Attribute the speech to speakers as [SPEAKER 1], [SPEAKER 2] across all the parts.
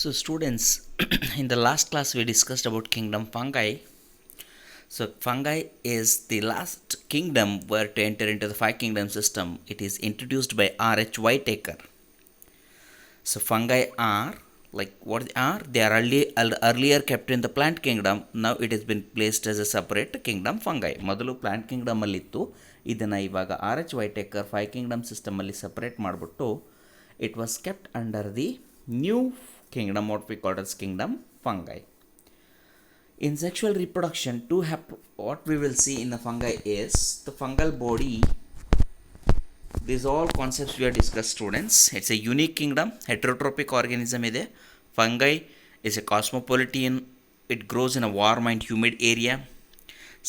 [SPEAKER 1] So, students, in the last class we discussed about kingdom fungi. So, fungi is the last kingdom where to enter into the five kingdom system. It is introduced by R.H. Whitaker. So, fungi are like what they are? They are earlier kept in the plant kingdom. Now it has been placed as a separate kingdom fungi. ಮೊದಲು plant kingdom ಅಲ್ಲಿ ಇತ್ತು. ಇದನ್ನು ಇವಾಗ R H Whittaker five kingdom system ಅಲ್ಲಿ separate ಮಾಡಿಬಿಟ್ಟು it was kept under the new kingdom, what we call as kingdom fungi. In sexual reproduction, what we will see in the fungi is the fungal body. These all concepts we have discussed, students. It's a unique kingdom, heterotrophic organism ide. Fungi is a cosmopolitan. It grows in a warm and humid area.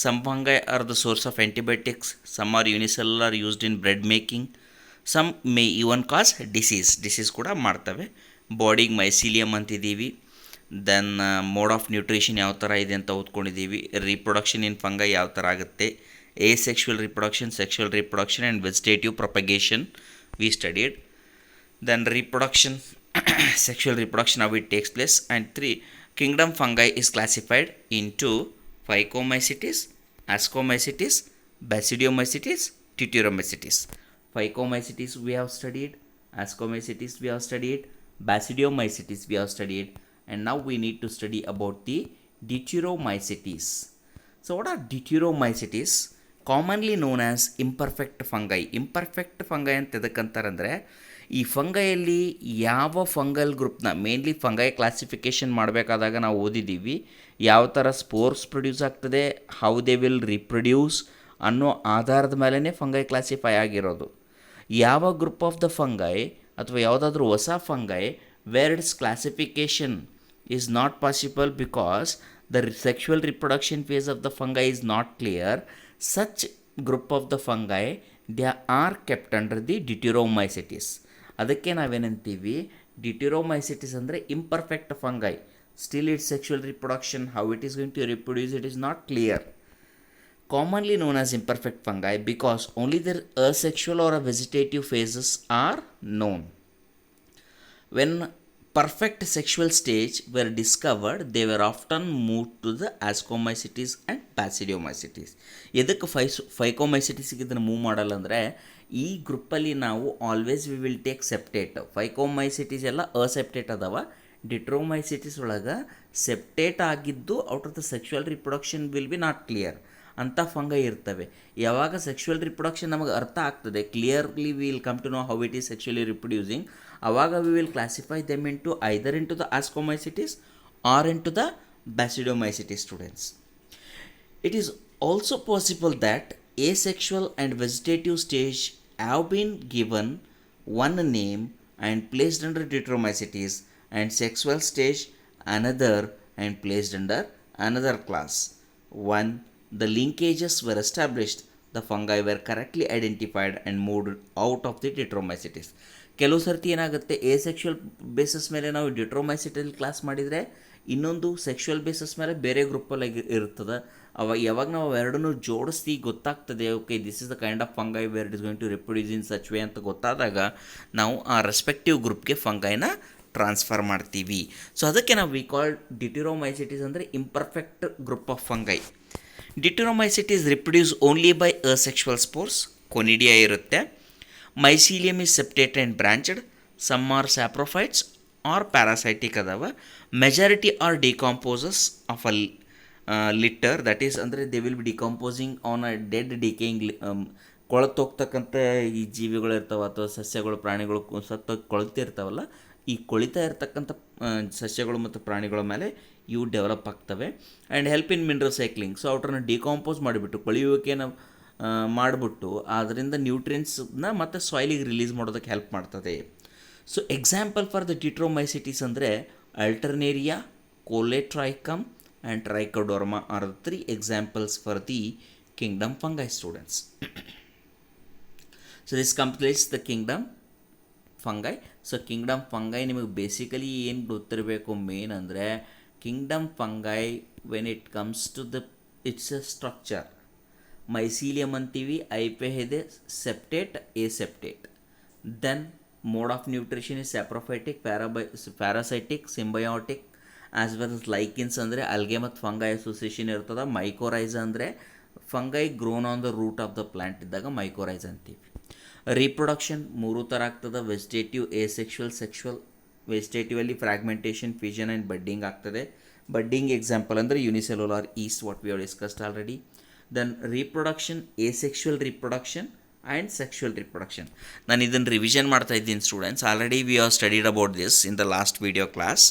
[SPEAKER 1] Some fungi are the source of antibiotics. Some are unicellular, used in bread making. Some may even cause disease ಕೂಡ ಮಾಡ್ತವೆ. ಬಾಡಿಗೆ ಮೈಸೀಲಿಯಮ್ ಅಂತಿದ್ದೀವಿ. Then mode of nutrition ಯಾವ ಥರ ಇದೆ ಅಂತ ಓದ್ಕೊಂಡಿದ್ದೀವಿ. Reproduction ಇನ್ fungi ಯಾವ ಥರ ಆಗುತ್ತೆ. asexual reproduction, sexual reproduction and vegetative propagation we studied. Then reproduction, sexual reproduction, how it takes place. And 3, kingdom fungi is classified into Phycomycetes, Ascomycetes, Basidiomycetes, Deuteromycetes. Phycomycetes we have studied, Ascomycetes we have studied, Basidiomycetes we have studied, and now we need to study about the Deuteromycetes. So what are Deuteromycetes? Commonly known as imperfect fungi. Imperfect fungi ಅಂತ ಎದಕ್ಕಂತಾರಂದರೆ, ಈ ಫಂಗೈಯಲ್ಲಿ ಯಾವ fungal ಗ್ರೂಪ್ನ mainly fungi classification ಮಾಡಬೇಕಾದಾಗ ನಾವು ಓದಿದ್ದೀವಿ ಯಾವ ಥರ spores produce ಆಗ್ತದೆ, how they will reproduce ಅನ್ನೋ ಆಧಾರದ ಮೇಲೇ ಫಂಗೈ ಕ್ಲಾಸಿಫೈ ಆಗಿರೋದು. ಯಾವ ಗ್ರೂಪ್ ಆಫ್ ದ ಫಂಗೈ ಅಥವಾ ಯಾವುದಾದ್ರೂ ಹೊಸ fungi where it's classification is not possible because the sexual reproduction phase of the fungi is not clear, such group of the fungi they are kept under the Deuteromycetes. ಅದಕ್ಕೆ ನಾವೇನಂತೀವಿ, Deuteromycetes ಅಂದರೆ imperfect fungi. Still its sexual reproduction, how it is going to reproduce, it is not clear. Commonly known as imperfect fungi because only their asexual or vegetative phases are known. When perfect sexual stage were discovered, they were often moved to the Ascomycetes and Basidiomycetes. ಎದಕ್ಕೆ ಫೈಕೋಮೈಸಿಟಿಸ್ಗೆ ಇದನ್ನು move ಮಾಡಲ್ಲ ಅಂದರೆ, ಈ ಗ್ರೂಪಲ್ಲಿ ನಾವು always we will take septate. Phycomycetes ಎಲ್ಲ aseptate ಅದಾವ. Deuteromycetes ಒಳಗೆ ಸೆಪ್ಟೇಟ್ ಆಗಿದ್ದು out of the sexual reproduction will be not clear ಅಂಥ ಫಂಗೈ ಇರ್ತವೆ. ಯಾವಾಗ ಸೆಕ್ಷುವಲ್ ರಿಪ್ರೊಡಕ್ಷನ್ ನಮಗೆ ಅರ್ಥ ಆಗ್ತದೆ, clearly we will come to know how it is sexually reproducing, ಆವಾಗ we will classify them into either into the ascomycetes or into the basidiomycetes. Students, it is also possible that asexual and vegetative stage have been given one name and placed under Deuteromycetes, and sexual stage another and placed under another class. One, the linkages were established, the fungi were correctly identified and moved out of the Deuteromycetes. ಕೆಲವು ಸರ್ತಿ ಏನಾಗುತ್ತೆ, sexual basis ಮೇಲೆ ನಾವು ಡಿಟ್ರೋಮೈಸಿಟಲ್ಲಿ class ಮಾಡಿದರೆ ಇನ್ನೊಂದು sexual basis ಮೇಲೆ ಬೇರೆ ಗ್ರೂಪಲ್ಲಿ ಇರ್ತದೆ. ಯಾವಾಗ ನಾವು ಅವೆರಡನ್ನೂ ಜೋಡಿಸಿ ಗೊತ್ತಾಗ್ತದೆ, okay this is the kind of fungi where it is going to reproduce in such way ಅಂತ ಗೊತ್ತಾದಾಗ ನಾವು ಆ ರೆಸ್ಪೆಕ್ಟಿವ್ ಗ್ರೂಪ್ಗೆ ಫಂಗೈನ ಟ್ರಾನ್ಸ್ಫರ್ ಮಾಡ್ತೀವಿ. ಸೊ ಅದಕ್ಕೆ ನಾವು ವಿ ಕಾಲ್ ಡಿಟ್ಯೂರೋಮೈಸಿಟಿಸ್ ಅಂದರೆ imperfect group of fungi. Deuteromycetes reproduce only by asexual spores, conidia ಇರುತ್ತೆ. Mycelium is septate and branched. Some are saprophytes or parasitic ಅದಾವ. Majority are decomposers of a litter, that is ಅಂದರೆ they will be decomposing on a dead decaying, ಕೊಳತೋಗ್ತಕ್ಕಂಥ ಈ ಜೀವಿಗಳು ಇರ್ತಾವೆ ಅಥವಾ ಸಸ್ಯಗಳು ಪ್ರಾಣಿಗಳು ಕೊಳ್ತಿರ್ತಾವಲ್ಲ, ಈ ಕೊಳಿತಾ ಇರ್ತಕ್ಕಂಥ ಸಸ್ಯಗಳು ಮತ್ತು ಪ್ರಾಣಿಗಳ ಮೇಲೆ ಇವು ಡೆವಲಪ್ ಆಗ್ತವೆ. And help in mineral cycling. So ಅವ್ರನ್ನ ಡಿಕಾಂಪೋಸ್ ಮಾಡಿಬಿಟ್ಟು ಕೊಳೆಯುವಿಕೆನ ಮಾಡಿಬಿಟ್ಟು ಅದರಿಂದ ನ್ಯೂಟ್ರಿಯೆಂಟ್ಸ್ನ ಮತ್ತು ಸಾಯಿಲಿಗೆ ರಿಲೀಸ್ ಮಾಡೋದಕ್ಕೆ ಹೆಲ್ಪ್ ಮಾಡ್ತದೆ. ಸೊ ಎಕ್ಸಾಂಪಲ್ ಫಾರ್ ದ ಡಿಟ್ರೋಮೈಸಿಟಿಸ್ ಅಂದರೆ Alternaria, ಕೋಲೆಟ್ರೈಕಮ್ and Trichoderma are the 3 examples for the kingdom fungi, students. So this completes the kingdom fungi. So kingdom fungi ನಿಮಗೆ basically ಏನು ಗೊತ್ತಿರಬೇಕು ಮೇನ್ ಅಂದರೆ, kingdom fungi when it comes to the it's a structure. Mycelium ಅಂತೀವಿ, hyphae ಇದೆ, septate, aseptate. Then Mode of nutrition is saprophytic, parasitic, symbiotic, as well as lichens ಅಂದರೆ algae ಮತ್ತು fungi association ಇರ್ತದೆ. Mycorrhizae ಅಂದರೆ fungi grown on the root of the plant ಇದ್ದಾಗ mycorrhizae ಅಂತೀವಿ. Reproduction 3 ಥರ ಆಗ್ತದೆ: ವೆಜಿಟೇಟಿವ್, ಎಸೆಕ್ಷುವಲ್, ಸೆಕ್ಷುವಲ್. ವೆಜಿಟೇಟಿವಲ್ಲಿ fragmentation, fission and budding ಆಗ್ತದೆ. ಬಡ್ಡಿಂಗ್ ಎಕ್ಸಾಂಪಲ್ ಅಂದರೆ unicellular yeast, what we have discussed already. Then reproduction, asexual reproduction and sexual reproduction. ನಾನು ಇದನ್ನು revision ಮಾಡ್ತಾ ಇದ್ದೀನಿ students. Already we have studied about this in the last video class.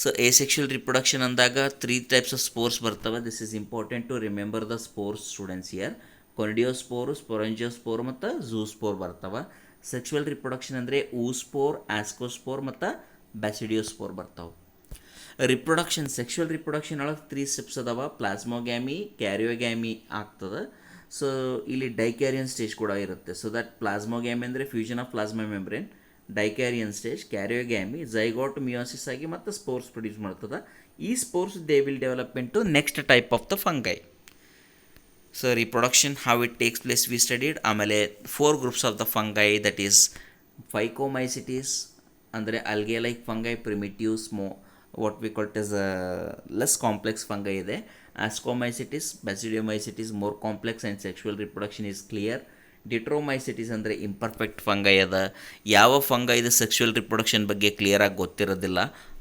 [SPEAKER 1] So asexual reproduction ಅಂದಾಗ 3 types of spores ಬರ್ತವೆ. This is important to remember the spores students here. Conidiospore, sporangiospore ಮತ್ತು zoospore ಬರ್ತವೆ. Sexual reproduction ಅಂದರೆ ಊಸ್ಪೋರ್, ಆಸ್ಕೋಸ್ಪೋರ್ ಮತ್ತು ಬ್ಯಾಸಿಡಿಯೋಸ್ಪೋರ್ ಬರ್ತಾವೆ. Reproduction, sexual reproduction ಒಳಗೆ 3 steps ಅದಾವ. ಪ್ಲಾಸ್ಮೋಗ್ಯಾಮಿ, ಕ್ಯಾರಿಯೋಗ್ಯಾಮಿ ಆಗ್ತದೆ. ಸೊ ಇಲ್ಲಿ ಡೈಕ್ಯಾರಿಯನ್ ಸ್ಟೇಜ್ ಕೂಡ ಇರುತ್ತೆ. ಸೊ ದಟ್ ಪ್ಲಾಸ್ಮೋಗ್ಯಾಮಿ ಅಂದರೆ fusion of plasma membrane, dikaryon stage, karyogamy, zygote meiosis ಆಗಿ ಮತ್ತು ಸ್ಪೋರ್ಸ್ ಪ್ರೊಡ್ಯೂಸ್ ಮಾಡ್ತದೆ. ಈ spores they will develop into next type of the fungi. So reproduction how it takes place we studied. ಆಮೇಲೆ 4 groups of the fungi, that is phycomycetes ಅಂದರೆ algae like fungi, primitives, what we called as less complex fungi ಇದೆ. Ascomycetes, basidiomycetes more complex and sexual reproduction is clear. Deuteromycetes ಅಂದರೆ imperfect fungi ಅದ. ಯಾವ ಫಂಗೈದು sexual reproduction ಬಗ್ಗೆ ಕ್ಲಿಯರಾಗಿ ಗೊತ್ತಿರೋದಿಲ್ಲ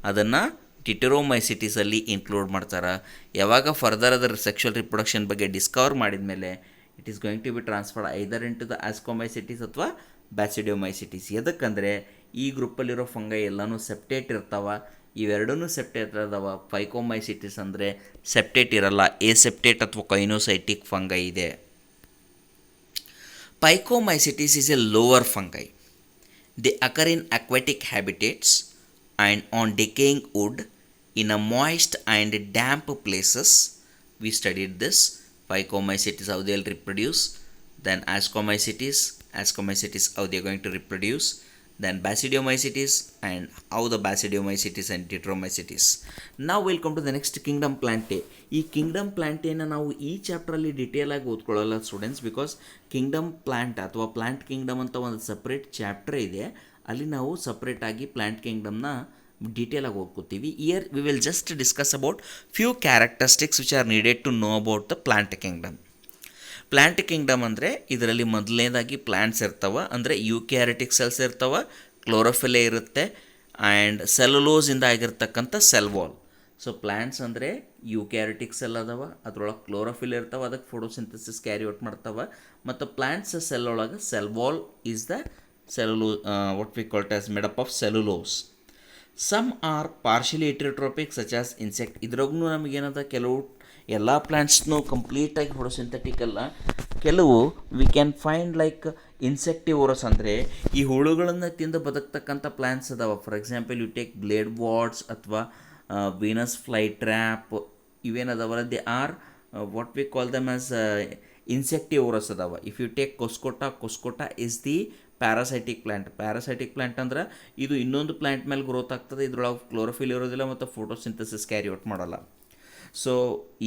[SPEAKER 1] ಅದನ್ನು ಡಿಟ್ರೋಮೈಸಿಟಿಸಲ್ಲಿ include ಮಾಡ್ತಾರೆ. ಯಾವಾಗ ಫರ್ದರ್ ಅದರ ಸೆಕ್ಷುವಲ್ ರಿಪ್ರೊಡಕ್ಷನ್ ಬಗ್ಗೆ ಡಿಸ್ಕವರ್ ಮಾಡಿದ ಮೇಲೆ it is going to be transferred either into the ascomycetes ಅಥವಾ ಬ್ಯಾಸಿಡಿಯೋಮೈಸಿಟಿಸ್. ಎದಕ್ಕಂದರೆ ಈ ಗ್ರೂಪಲ್ಲಿರೋ ಫಂಗೈ ಎಲ್ಲನೂ ಸೆಪ್ಟೇಟ್ ಇರ್ತಾವೆ. ಇವೆರಡೂ ಸೆಪ್ಟೇಟ್ ಇದಾವ. ಫೈಕೋಮೈಸಿಟಿಸ್ ಅಂದರೆ ಸೆಪ್ಟೇಟ್ ಇರಲ್ಲ, ಎಸೆಪ್ಟೇಟ್ ಅಥವಾ ಕೈನೋಸೈಟಿಕ್ ಫಂಗೈ ಇದೆ. Phycomycetes is a lower fungi. They occur in aquatic habitats and on decaying wood in a moist and damp places. We studied this. Phycomycetes, how they will reproduce. Then Ascomycetes, how they are going to reproduce. Then Basidiomycetes and how the Basidiomycetes and Ditromycetes. Now we'll come to the next kingdom Plantae. ಈ kingdom ಪ್ಲ್ಯಾಂಟೇನ ನಾವು ಈ ಚಾಪ್ಟ್ರಲ್ಲಿ ಡಿಟೇಲಾಗಿ ಓದ್ಕೊಳ್ಳಲ್ಲ students, because kingdom plant ಅಥವಾ plant kingdom ಅಂತ ಒಂದು ಸಪ್ರೇಟ್ ಚಾಪ್ಟರ್ ಇದೆ. ಅಲ್ಲಿ ನಾವು ಸಪ್ರೇಟಾಗಿ ಪ್ಲ್ಯಾಂಟ್ ಕಿಂಗ್ಡಮ್ನ ಡೀಟೇಲಾಗಿ ಓದ್ಕೋತೀವಿ. Here we will just discuss about few characteristics which are needed to know about the plant kingdom. Plant kingdom ಅಂದರೆ ಇದರಲ್ಲಿ ಮೊದಲನೇದಾಗಿ ಪ್ಲ್ಯಾಂಟ್ಸ್ ಇರ್ತವೆ, ಅಂದರೆ ಯೂಕ್ಯಾರಿಟಿಕ್ ಸೆಲ್ಸ್ ಇರ್ತವೆ, ಕ್ಲೋರೋಫಿಲೆ ಇರುತ್ತೆ ಆ್ಯಂಡ್ ಸೆಲ್ಯುಲೋಸಿಂದ ಆಗಿರ್ತಕ್ಕಂಥ ಸೆಲ್ ವಾಲ್. ಸೊ ಪ್ಲ್ಯಾಂಟ್ಸ್ ಅಂದರೆ ಯೂಕ್ಯಾರಿಟಿಕ್ ಸೆಲ್ ಅದಾವ, ಅದರೊಳಗೆ ಕ್ಲೋರೋಫಿಲ್ ಇರ್ತಾವೆ, ಅದಕ್ಕೆ ಫೋಟೋಸಿಂಥಸಿಸ್ ಕ್ಯಾರಿ ಔಟ್ ಮಾಡ್ತಾವೆ. ಮತ್ತು ಪ್ಲ್ಯಾಂಟ್ಸ್ ಸೆಲ್ ಒಳಗೆ cell wall is the what we called as made up of cellulose. Some are partially heterotrophic such as insect. ಇದ್ರಾಗೂ ನಮಗೇನದ ಕೆಲವು ಎಲ್ಲ ಪ್ಲ್ಯಾಂಟ್ಸ್ನೂ ಕಂಪ್ಲೀಟಾಗಿ ಫೋಟೋಸಿಂಥೆಟಿಕ್ ಅಲ್ಲ. ಕೆಲವು we can find like insectivorous ಅಂದರೆ ಈ ಹುಳುಗಳನ್ನು ತಿಂದು ಬದುಕ್ತಕ್ಕಂಥ ಪ್ಲ್ಯಾಂಟ್ಸ್ ಅದಾವ. For example you take bladderworts ಅಥವಾ ವೀನಸ್ ಫ್ಲೈ ಟ್ರ್ಯಾಪ್, ಇವೇನದಾವಲ್ಲ they are what we call them as insectivorous ಅದಾವ. If you take ಕೊಸ್ಕೋಟಾ is the parasitic plant. Parasitic plant ಅಂದ್ರೆ ಇದು ಇನ್ನೊಂದು ಪ್ಲ್ಯಾಂಟ್ ಮೇಲೆ ಗ್ರೋತ್ ಆಗ್ತದೆ, ಇದ್ರೊಳಗೆ ಕ್ಲೋರೋಫಿಲ್ ಇರೋದಿಲ್ಲ ಮತ್ತು ಫೋಟೋಸಿಂಥಸಿಸ್ ಕ್ಯಾರಿ ಔಟ್ ಮಾಡಲ್ಲ. ಸೊ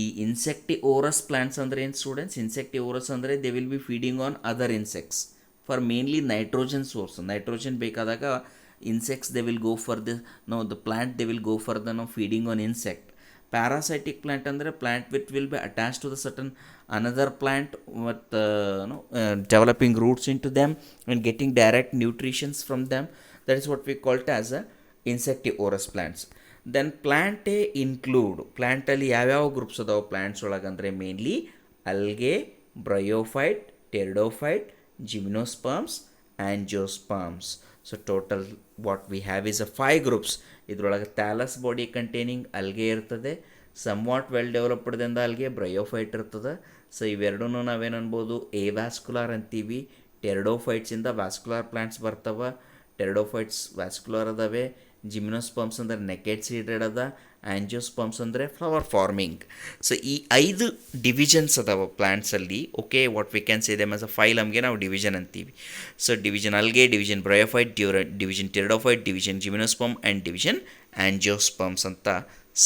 [SPEAKER 1] ಈ ಇನ್ಸೆಕ್ಟಿವೋರಸ್ ಪ್ಲ್ಯಾಂಟ್ಸ್ ಅಂದರೆ ಏನು ಸ್ಟೂಡೆಂಟ್ಸ್? ಇನ್ಸೆಕ್ಟಿವೋರಸ್ ಅಂದರೆ they will be feeding on other insects for mainly nitrogen source. Nitrogen ಬೇಕಾದಾಗ insects they will go for the plant they will go for the feeding on insect. Parasitic plant andre plant which will be attached to the certain another plant with developing roots into them and getting direct nutritions from them. That is what we call it as a insectivorous plants. Then plantae include, plant ಅಲ್ಲಿ ಯಾವ್ಯಾವ groups ಅದಾವ plants ಒಳಗೆ ಅಂದರೆ mainly algae, bryophyte, pteridophyte, gymnosperms, angiosperms. So total what we have is a 5 groups. ಇದರೊಳಗೆ thallus body containing ಅಲ್ಗೆ ಇರ್ತದೆ, somewhat well ಡೆವಲಪ್ಡ್ದಿಂದ ಅಲ್ಗೆ bryophyte ಇರ್ತದೆ. So ಇವೆರಡೂ ನಾವೇನು ಅನ್ಬೋದು, ಎ ವ್ಯಾಸ್ಕುಲಾರ್ ಅಂತೀವಿ. ಟೆರಡೋಫೈಟ್ಸಿಂದ ವ್ಯಾಸ್ಕುಲಾರ್ ಪ್ಲಾಂಟ್ಸ್ ಬರ್ತವೆ, ಟೆರಡೋಫೈಟ್ಸ್ ವ್ಯಾಸ್ಕುಲಾರ್ ಅದಾವೆ. ಜಿಮ್ನೋಸ್ಪಮ್ಸ್ ಅಂದರೆ ನೆಕೆಡ್ ಸೀಡೆಡ್ ಅದ, ಆ್ಯಂಜಿಯೋಸ್ಪಮ್ಸ್ ಅಂದರೆ ಫ್ಲವರ್ ಫಾರ್ಮಿಂಗ್. ಸೊ ಈ 5 ಡಿವಿಷನ್ಸ್ ಅದಾವ ಪ್ಲ್ಯಾಂಟ್ಸಲ್ಲಿ. Okay, what we can say them as a ಫೈಲಮ್ಗೆ ನಾವು ಡಿವಿಷನ್ ಅಂತೀವಿ. So division algae, division bryophyte, division pteridophyte, division gymnosperm and division angiosperms ಅಂತ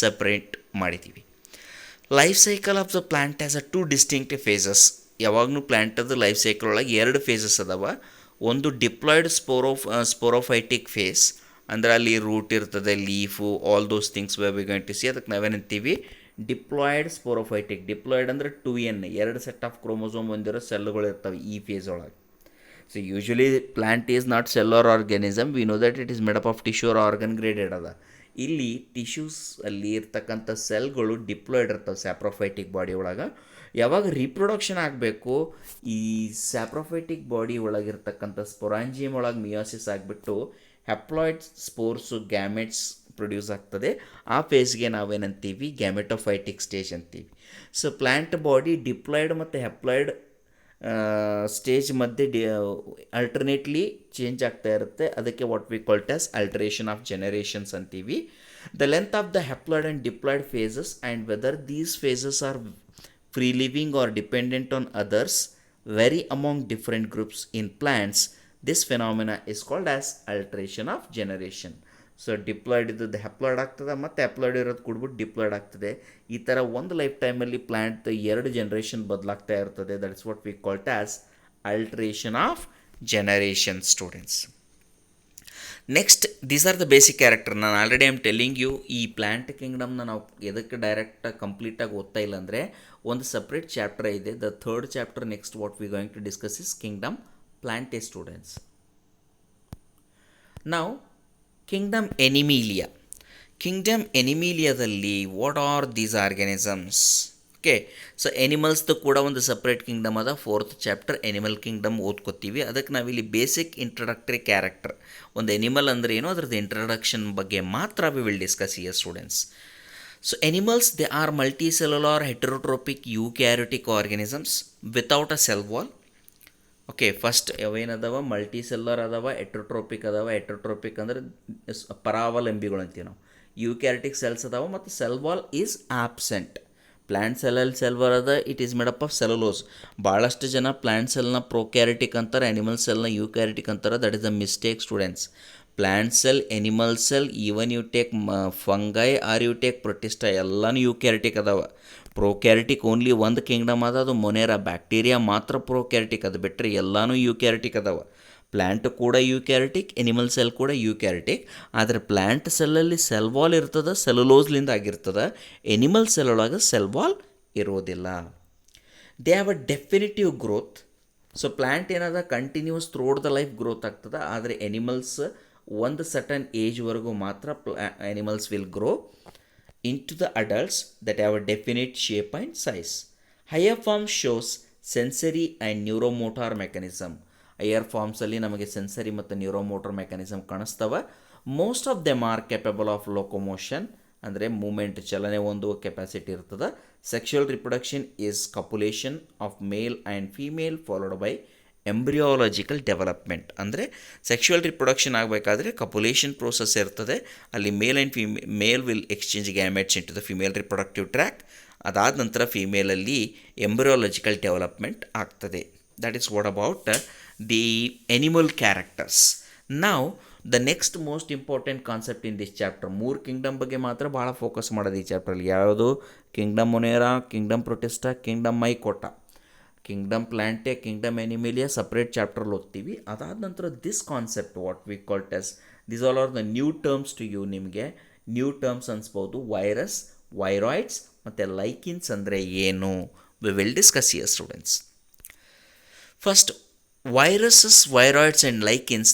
[SPEAKER 1] ಸಪ್ರೇಟ್ ಮಾಡಿದ್ದೀವಿ. Life cycle of the plant as a 2 distinct phases. ಯಾವಾಗಲೂ ಪ್ಲ್ಯಾಂಟದ್ದು life cycle ಒಳಗೆ 2 phases ಅದಾವ. ಒಂದು ಡಿಪ್ಲಾಯ್ಡ್ ಸ್ಪೋರೋಫೈಟಿಕ್ ಫೇಸ್, ಅಂದರೆ ಅಲ್ಲಿ ರೂಟ್ ಇರ್ತದೆ, leaf, all those things we going to see. ಅದಕ್ಕೆ ನಾವೇನಂತೀವಿ, ಡಿಪ್ಲಾಯ್ಡ್ ಸ್ಪೋರೋಫೈಟಿಕ್. ಡಿಪ್ಲಾಯ್ಡ್ ಅಂದರೆ 2n, 2 ಸೆಟ್ ಆಫ್ ಕ್ರೋಮೋಸೋಮ್ ಹೊಂದಿರೋ ಸೆಲ್ಗಳು ಇರ್ತವೆ ಈ ಫೇಸ್ ಒಳಗೆ. So usually plant is not cell or organism, we know that it is made up of tissue or organ graded ಅದ. ಇಲ್ಲಿ tissues ಅಲ್ಲಿ ಇರ್ತಕ್ಕಂಥ ಸೆಲ್ಗಳು ಡಿಪ್ಲಾಯ್ಡ್ ಇರ್ತವೆ ಸ್ಯಾಪ್ರೋಫೈಟಿಕ್ ಬಾಡಿ ಒಳಗೆ. ಯಾವಾಗ ರೀಪ್ರೊಡಕ್ಷನ್ ಆಗಬೇಕು, ಈ ಸ್ಯಾಪ್ರೋಫೈಟಿಕ್ ಬಾಡಿ ಒಳಗಿರ್ತಕ್ಕಂಥ ಸ್ಪೊರಾಂಜಿಯಮ್ ಒಳಗೆ ಮಿಯೋಸಿಸ್ ಆಗಿಬಿಟ್ಟು ಹೆಪ್ಲಾಯ್ಡ್ ಸ್ಪೋರ್ಸು ಗ್ಯಾಮೆಟ್ಸ್ ಪ್ರೊಡ್ಯೂಸ್ ಆಗ್ತದೆ. ಆ ಫೇಸ್ಗೆ ನಾವೇನಂತೀವಿ, ಗ್ಯಾಮೆಟೋಫೈಟಿಕ್ ಸ್ಟೇಜ್ ಅಂತೀವಿ. ಸೊ ಪ್ಲ್ಯಾಂಟ್ ಬಾಡಿ ಡಿಪ್ಲಾಯ್ಡ್ ಮತ್ತು ಹೆಪ್ಲಾಯ್ಡ್ ಸ್ಟೇಜ್ ಮಧ್ಯೆ ಅಲ್ಟರ್ನೇಟ್ಲಿ ಚೇಂಜ್ ಆಗ್ತಾ ಇರುತ್ತೆ. ಅದಕ್ಕೆ what we called as alteration of generations ಅಂತೀವಿ. The length of the haploid and diploid phases and whether these phases are free living or dependent on others vary among different groups in plants. This phenomena is called as alteration of generation. So diploid ಇದ್ದದ್ದು haploid ಆಗ್ತದೆ, ಮತ್ತು haploid ಇರೋದು ಕೂಡ್ಬಿಟ್ಟು diploid ಆಗ್ತದೆ. ಈ ಥರ ಒಂದು life ಟೈಮಲ್ಲಿ plant 2 generation ಬದಲಾಗ್ತಾ ಇರ್ತದೆ. That is what we called as alteration of generation students. Next, these are the basic character. ನಾನು already I am telling you, ಈ ಪ್ಲ್ಯಾಂಟ್ ಕಿಂಗ್ಡಮ್ನ ನಾವು ಎದಕ್ಕೆ ಡೈರೆಕ್ಟಾಗಿ ಕಂಪ್ಲೀಟಾಗಿ ಓದ್ತಾ ಇಲ್ಲ ಅಂದರೆ, ಒಂದು ಸಪ್ರೇಟ್ ಚಾಪ್ಟರ್ ಇದೆ, the 3rd chapter. Next what we going to discuss is kingdom Plantae students. ನಾವು ಕಿಂಗ್ಡಮ್ ಎನಿಮೀಲಿಯಾ. ಕಿಂಗ್ಡಮ್ ಎನಿಮೀಲಿಯಾದಲ್ಲಿ what are these organisms? Okay, so ಎನಿಮಲ್ಸ್ದು ಕೂಡ ಒಂದು ಸಪ್ರೇಟ್ ಕಿಂಗ್ಡಮ್ ಅದ. 4th ಚಾಪ್ಟರ್ ಎನಿಮಲ್ ಕಿಂಗ್ಡಮ್ ಓದ್ಕೋತೀವಿ. ಅದಕ್ಕೆ ನಾವಿಲ್ಲಿ ಬೇಸಿಕ್ ಇಂಟ್ರಡಕ್ಟರಿ ಕ್ಯಾರೆಕ್ಟರ್, ಒಂದು ಎನಿಮಲ್ ಅಂದರೆ ಏನು, ಅದ್ರದ್ದು ಇಂಟ್ರಡಕ್ಷನ್ ಬಗ್ಗೆ ಮಾತ್ರ we will discuss here students. So animals, they are multicellular heterotrophic eukaryotic organisms without a cell wall. Okay, first ಅವೇನದಾವ, ಮಲ್ಟಿಸೆಲ್ಲರ್ ಅದಾವ, ಎಟ್ರೋಟ್ರೋಪಿಕ್ ಅದಾವ. ಎಟ್ರೋಟ್ರೋಪಿಕ್ ಅಂದರೆ ಪರಾವಲಂಬಿಗಳು ಅಂತೀವಿ ನಾವು. ಯೂಕ್ಯಾರಿಟಿಕ್ ಸೆಲ್ಸ್ ಅದಾವ ಮತ್ತು cell wall is absent. Plant ಸೆಲ್ಲಲ್ಲಿ ಸೆಲ್ ವಾಲ್ ಅದ, it is made up of cellulose. ಭಾಳಷ್ಟು ಜನ ಪ್ಲ್ಯಾಂಟ್ ಸೆಲ್ನ ಪ್ರೊಕ್ಯಾರಿಟಿಕ್ ಅಂತಾರೆ, ಅನಿಮಲ್ ಸೆಲ್ನ ಯೂಕ್ಯಾರಿಟಿಕ್ ಅಂತಾರೆ. That is the mistake students. Plant cell, animal cell, even you take fungi or you take protista, ಎಲ್ಲನೂ eukaryotic ಅದಾವ. ಪ್ರೊಕ್ಯಾರಿಟಿಕ್ only ಒಂದು ಕಿಂಗ್ಡಮ್ ಅದ, ಅದು ಮೊನೇರಾ. ಬ್ಯಾಕ್ಟೀರಿಯಾ ಮಾತ್ರ ಪ್ರೊಕ್ಯಾರಿಟಿಕ್, ಅದು ಬಿಟ್ಟರೆ ಎಲ್ಲನೂ ಯೂಕ್ಯಾರಿಟಿಕ್ ಅದಾವ. ಪ್ಲ್ಯಾಂಟ್ ಕೂಡ ಯೂಕ್ಯಾರಿಟಿಕ್, ಎನಿಮಲ್ ಸೆಲ್ ಕೂಡ ಯೂಕ್ಯಾರಿಟಿಕ್. ಆದರೆ ಪ್ಲ್ಯಾಂಟ್ ಸೆಲ್ಲಲ್ಲಿ ಸೆಲ್ ವಾಲ್ ಇರ್ತದೆ, ಸೆಲ್ಯುಲೋಸ್ಲಿಂದ ಆಗಿರ್ತದೆ. ಎನಿಮಲ್ ಸೆಲ್ ಒಳಗೆ ಸೆಲ್ ವಾಲ್ ಇರೋದಿಲ್ಲ. They have a definitive growth. So plant ಏನದ, continues throughout the life growth ಆಗ್ತದೆ. ಆದರೆ ಎನಿಮಲ್ಸ್ ಒಂದು ಸರ್ಟನ್ ಏಜ್ವರೆಗೂ ಮಾತ್ರ animals will grow into the adults that have a definite shape and size. Higher form shows sensory and neuromotor mechanism. Higher forms ಅಲ್ಲಿ ನಮಗೆ sensory ಮತ್ತು neuromotor mechanism ಕಾಣಿಸ್ತವೆ. Most of them are capable of locomotion, ಅಂದರೆ movement, ಚಲನೆ ಒಂದು capacity ಇರ್ತದೆ. Sexual reproduction is copulation of male and female followed by embryological development. ಅಂದರೆ sexual reproduction ಆಗಬೇಕಾದ್ರೆ ಕಪುಲೇಷನ್ ಪ್ರೋಸೆಸ್ ಇರ್ತದೆ. ಅಲ್ಲಿ male and male will exchange gametes into the female reproductive tract. ಅದಾದ ನಂತರ ಫಿಮೇಲಲ್ಲಿ ಎಂಬ್ರಿಯಾಲಜಿಕಲ್ ಡೆವಲಪ್ಮೆಂಟ್ ಆಗ್ತದೆ. That is what about the animal characters. ನಾವು the next most important concept in this chapter, 3 kingdom ಬಗ್ಗೆ ಮಾತ್ರ ಭಾಳ ಫೋಕಸ್ ಮಾಡೋದು ಈ ಚಾಪ್ಟ್ರಲ್ಲಿ. ಯಾವುದು? Kingdom Monera, kingdom Protista, kingdom Mycota. Kingdom Plantae, kingdom Animalia separate ಚಾಪ್ಟ್ರಲ್ಲಿ ಓದ್ತೀವಿ. ಅದಾದ ನಂತರ this concept what we called as, this all are the new terms to you. ನಿಮಗೆ ನ್ಯೂ ಟರ್ಮ್ಸ್ ಅನ್ಸ್ಬೋದು. ವೈರಸ್, ವೈರಾಯ್ಡ್ಸ್ ಮತ್ತು ಲೈಕಿನ್ಸ್ ಅಂದರೆ ಏನು, we will discuss here students. First, viruses, viroids and lichens,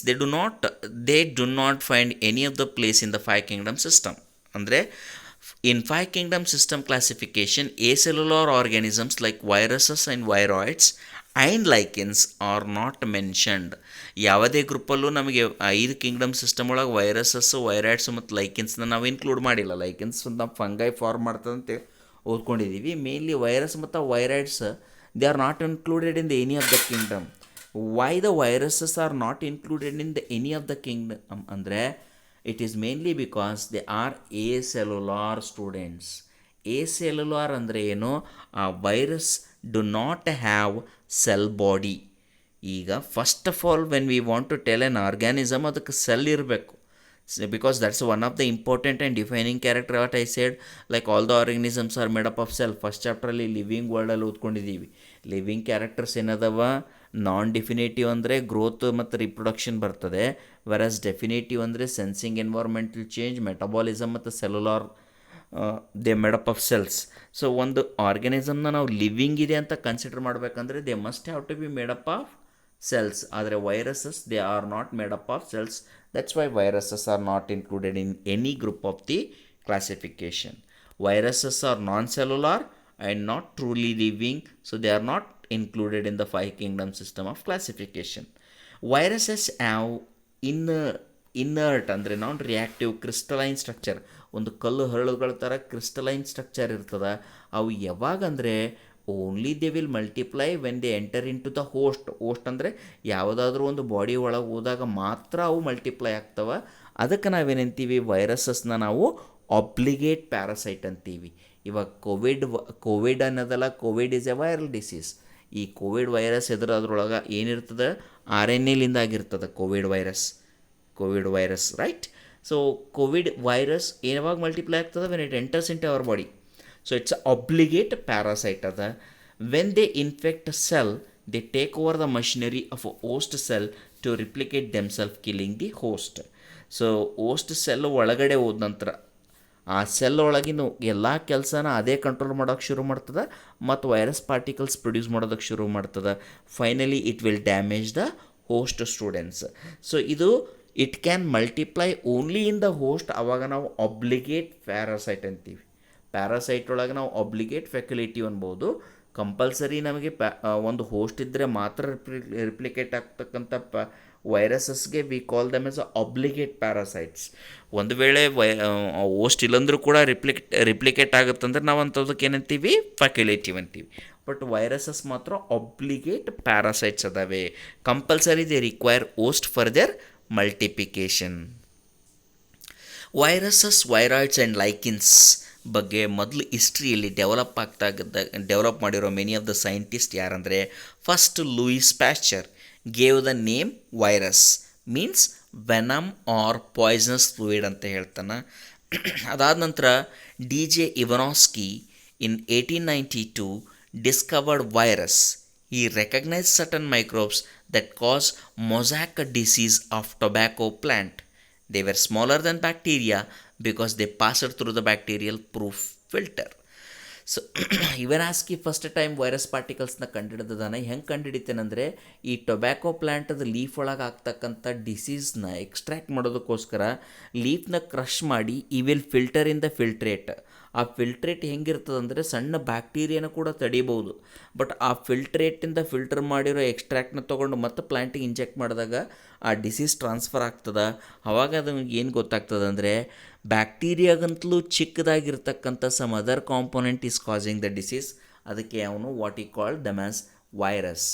[SPEAKER 1] they do not find any of the place in the 5 kingdom system. ಅಂದರೆ in 5 kingdom system classification, acellular organisms like viruses and viroids and lichens are not mentioned. ಯಾವುದೇ ಗ್ರೂಪಲ್ಲೂ ನಮಗೆ 5 Kingdom system ಒಳಗೆ viruses, ವೈರಾಯ್ಡ್ಸು ಮತ್ತು ಲೈಕೆನ್ಸ್ನ ನಾವು include ಮಾಡಿಲ್ಲ. Lichens ನಾವು fungi form ಮಾಡ್ತದಂತೆ ಓದ್ಕೊಂಡಿದ್ದೀವಿ. Mainly virus ಮತ್ತು viroids, they are not included in the any of the Kingdom. Why the viruses are not included in any of the kingdom? ಅಂದರೆ it is mainly because they are acellular students. Acellular ಅಂದರೆ ಏನು? ಆ virus do not have cell body. ಈಗ first of all when we want to tell an organism, ಅದಕ್ಕೆ cell ಇರಬೇಕು. Because that's one of the important and defining character what I said, like all the organisms are made up of cell. First ಚಾಪ್ಟ್ರಲ್ಲಿ living ವರ್ಲ್ಡಲ್ಲಿ ಓದ್ಕೊಂಡಿದ್ದೀವಿ. Living characters ಏನದವ? Non definitive ಅಂದರೆ growth ಮತ್ತು reproduction ಬರ್ತದೆ, versus definitive ಅಂದರೆ sensing environmental change, metabolism ಮತ್ತು cellular they made up of cells. So ಒಂದು ಆರ್ಗ್ಯಾನಿಸಮ್ನ ನಾವು ಲಿವಿಂಗ್ ಇದೆ ಅಂತ ಕನ್ಸಿಡರ್ ಮಾಡಬೇಕಂದ್ರೆ they must have to be made up of cells. ಆದರೆ viruses, they are not made up of cells. That's why viruses are not included in any group of the classification. Viruses are non-cellular and not truly living, so they are not included in the five kingdom system of classification. Viruses have inert ಅಂದರೆ ನಾನ್ reactive crystalline structure, ಒಂದು ಕಲ್ಲು ಹರಳುಗಳ ಥರ crystalline structure ಇರ್ತದೆ. ಅವು ಯಾವಾಗಂದರೆ only they will multiply when they enter into the host ಅಂದರೆ ಯಾವುದಾದ್ರೂ ಒಂದು ಬಾಡಿ ಒಳಗೆ ಹೋದಾಗ ಮಾತ್ರ ಅವು ಮಲ್ಟಿಪ್ಲೈ ಆಗ್ತವೆ. ಅದಕ್ಕೆ ನಾವೇನಂತೀವಿ, ವೈರಸಸ್ನ ನಾವು ಆಬ್ಲಿಗೇಟ್ ಪ್ಯಾರಾಸೈಟ್ ಅಂತೀವಿ. ಇವಾಗ ಕೋವಿಡ್ ಅನ್ನೋದಲ್ಲ, Covid is a viral disease. ಈ ಕೋವಿಡ್ ವೈರಸ್ ಅದ್ರೊಳಗೆ ಏನಿರ್ತದೆ, RNA ಆಗಿರ್ತದೆ Covid virus right. So Covid virus ಯಾವಾಗ ಮಲ್ಟಿಪ್ಲೈ ಆಗ್ತದೆ, when it enters into our body. So it's an obligate parasite. When they infect a cell, they take over the machinery of a host cell to replicate themselves, killing the host. So host cell ಒಳಗಡೆ ಹೋದ ನಂತರ ಆ cell ಒಳಗಿನ ಎಲ್ಲ ಕೆಲಸನ ಅದೇ control ಮಾಡೋಕ್ಕೆ ಶುರು ಮಾಡ್ತದೆ ಮತ್ತು ವೈರಸ್ ಪಾರ್ಟಿಕಲ್ಸ್ ಪ್ರೊಡ್ಯೂಸ್ ಮಾಡೋದಕ್ಕೆ ಶುರು ಮಾಡ್ತದೆ. Finally it will damage the host students. So ಇದು it can multiply only in the host. ಆವಾಗ ನಾವು ಆಬ್ಲಿಗೇಟ್ ಪ್ಯಾರಾಸೈಟ್ ಅಂತೀವಿ. ಪ್ಯಾರಾಸೈಟ್ ಒಳಗೆ ನಾವು ಆಬ್ಲಿಗೇಟ್ ಫ್ಯಾಕಲ್ಟಿ ಅನ್ಬೋದು. ಕಂಪಲ್ಸರಿ ನಮಗೆ ಒಂದು ಹೋಸ್ಟ್ ಇದ್ದರೆ ಮಾತ್ರ ರಿಪ್ಲಿಕೇಟ್ ಆಗ್ತಕ್ಕಂಥ ವೈರಸಸ್ಗೆ we call them as obligate parasites. ಒಂದು ವೇಳೆ ಹೋಸ್ಟ್ ಇಲ್ಲಂದ್ರೂ ಕೂಡ ರಿಪ್ಲಿಕೇಟ್ ಆಗುತ್ತಂದ್ರೆ ನಾವು ಅಂಥದಕ್ಕೆ ಏನಂತೀವಿ, ಫ್ಯಾಕಲ್ಟೇಟಿವ್ ಅಂತೀವಿ. ಬಟ್ ವೈರಸಸ್ ಮಾತ್ರ ಆಬ್ಲಿಗೇಟ್ ಪ್ಯಾರಾಸೈಟ್ಸ್ ಅದಾವೆ. Compulsory they require host for their multiplication. Viruses, viroids and lichens ಬಗ್ಗೆ ಮೊದಲು ಹಿಸ್ಟ್ರಿಯಲ್ಲಿ ಡೆವಲಪ್ ಮಾಡಿರೋ ಮೆನಿ ಆಫ್ ದ ಸೈಂಟಿಸ್ಟ್ ಯಾರಂದರೆ, first Louis Pasteur gave the name virus means venom or poisonous fluid ಅಂತ ಹೇಳ್ತಾನೆ. ಅದಾದ ನಂತರ DJ Ivanowsky in 1892 discovered virus. He recognized certain microbes that cause mosaic disease of tobacco plant. They were smaller than bacteria because they passed through the bacterial proof filter. ಸೊ Ivanowsky first time virus ಪಾರ್ಟಿಕಲ್ಸ್ನ ಕಂಡುಹಿಡಿದಾನೆ. ಹೆಂಗೆ ಕಂಡುಹಿಡಿತೇನೆಂದರೆ, ಈ tobacco ಪ್ಲ್ಯಾಂಟದ leaf ಒಳಗೆ ಆಗ್ತಕ್ಕಂಥ ಡಿಸೀಸ್ನ extract ಮಾಡೋದಕ್ಕೋಸ್ಕರ ಲೀಫ್ನ crush ಮಾಡಿ ಈ will filter in the filtrate. ಆ ಫಿಲ್ಟ್ರೇಟ್ ಹೆಂಗಿರ್ತದಂದರೆ ಸಣ್ಣ ಬ್ಯಾಕ್ಟೀರಿಯಾನ ಕೂಡ ತಡಿಬೋದು. ಬಟ್ ಆ ಫಿಲ್ಟ್ರೇಟಿಂದ ಫಿಲ್ಟರ್ ಮಾಡಿರೋ ಎಕ್ಸ್ಟ್ರಾಕ್ಟ್ನ ತೊಗೊಂಡು ಮತ್ತೆ ಪ್ಲ್ಯಾಂಟಿಗೆ ಇಂಜೆಕ್ಟ್ ಮಾಡಿದಾಗ ಆ ಡಿಸೀಸ್ ಟ್ರಾನ್ಸ್ಫರ್ ಆಗ್ತದೆ. ಆವಾಗ ಅದಕ್ಕೆ ಏನು ಗೊತ್ತಾಗ್ತದೆ ಅಂದರೆ, ಬ್ಯಾಕ್ಟೀರಿಯಾಗಂತಲೂ ಚಿಕ್ಕದಾಗಿರ್ತಕ್ಕಂಥ some other component is causing the disease. ಅದಕ್ಕೆ ಅವನು what he called them as virus.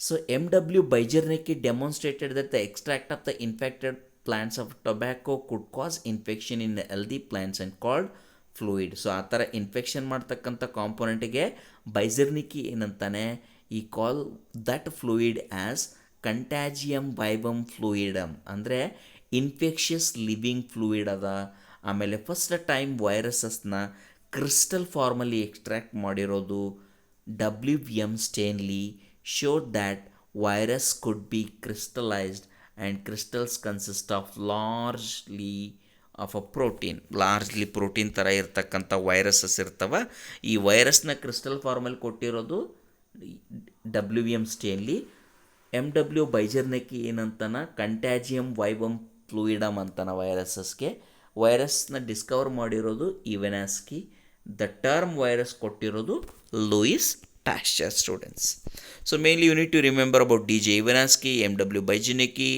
[SPEAKER 1] So MW Beijernicki demonstrated that the extract of the infected plants of tobacco could cause infection in healthy plants and called fluid. So ಆ ಥರ infection ಮಾಡ್ತಕ್ಕಂಥ ಕಾಂಪೋನೆಂಟಿಗೆ Beijerinck ಏನಂತಾನೆ, he call that fluid as contagium vivum fluidum, ಅಂದರೆ infectious living fluid ಅದ. ಆಮೇಲೆ first time ವೈರಸಸ್ನ crystal ಫಾರ್ಮಲ್ಲಿ ಎಕ್ಸ್ಟ್ರಾಕ್ಟ್ ಮಾಡಿರೋದು WM Stanley showed that virus could be crystallized and crystals consist of largely protein ಥರ ಇರ್ತಕ್ಕಂಥ ವೈರಸಸ್ ಇರ್ತವೆ. ಈ ವೈರಸ್ನ ಕ್ರಿಸ್ಟಲ್ ಫಾರ್ಮಲ್ಲಿ ಕೊಟ್ಟಿರೋದು WM ಸ್ಟೇನ್ಲಿ. MW Beijernicki ಏನಂತಾನ, ಕಂಟ್ಯಾಜಿಯಮ್ ವೈಬಮ್ ಫ್ಲೂಯಿಡಮ್ ಅಂತಾನ ವೈರಸಸ್ಗೆ. ವೈರಸ್ನ ಡಿಸ್ಕವರ್ ಮಾಡಿರೋದು ಇವನಾಸ್ಕಿ. ದ ಟರ್ಮ್ ವೈರಸ್ ಕೊಟ್ಟಿರೋದು Louis Pasteur students. So mainly you need to remember about DJ Ivanowsky, MW Beijernicki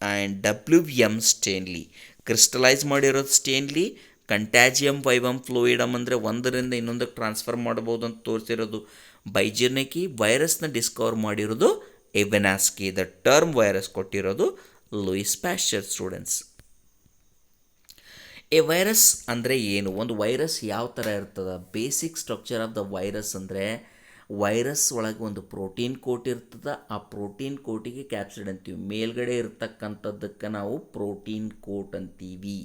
[SPEAKER 1] and WM Stanley. Crystallise ಮಾಡಿರೋದು Stanley. Contagium vivum fluidum ಅಂದರೆ ಒಂದರಿಂದ ಇನ್ನೊಂದಕ್ಕೆ ಟ್ರಾನ್ಸ್ಫರ್ ಮಾಡ್ಬೋದು ಅಂತ ತೋರಿಸಿರೋದು ಬೈಜರ್ನಿಕಿ. ವೈರಸ್ನ ಡಿಸ್ಕವರ್ ಮಾಡಿರೋದು ಇವನಾಸ್ಕಿ. ದ ಟರ್ಮ್ ವೈರಸ್ ಕೊಟ್ಟಿರೋದು Louis Pasteur students. A virus ಅಂದರೆ ಏನು, ಒಂದು ವೈರಸ್ ಯಾವ ಥರ ಇರ್ತದೆ, basic structure of the virus ಅಂದರೆ, ವೈರಸ್ ಒಳಗೆ ಒಂದು ಪ್ರೋಟೀನ್ ಕೋಟ್ ಇರ್ತದೆ. ಆ ಪ್ರೋಟೀನ್ ಕೋಟಿಗೆ ಕ್ಯಾಪ್ಸಿಡ್ ಅಂತೀವಿ. ಮೇಲ್ಗಡೆ ಇರ್ತಕ್ಕಂಥದ್ದಕ್ಕೆ ನಾವು ಪ್ರೋಟೀನ್ ಕೋಟ್ ಅಂತೀವಿ.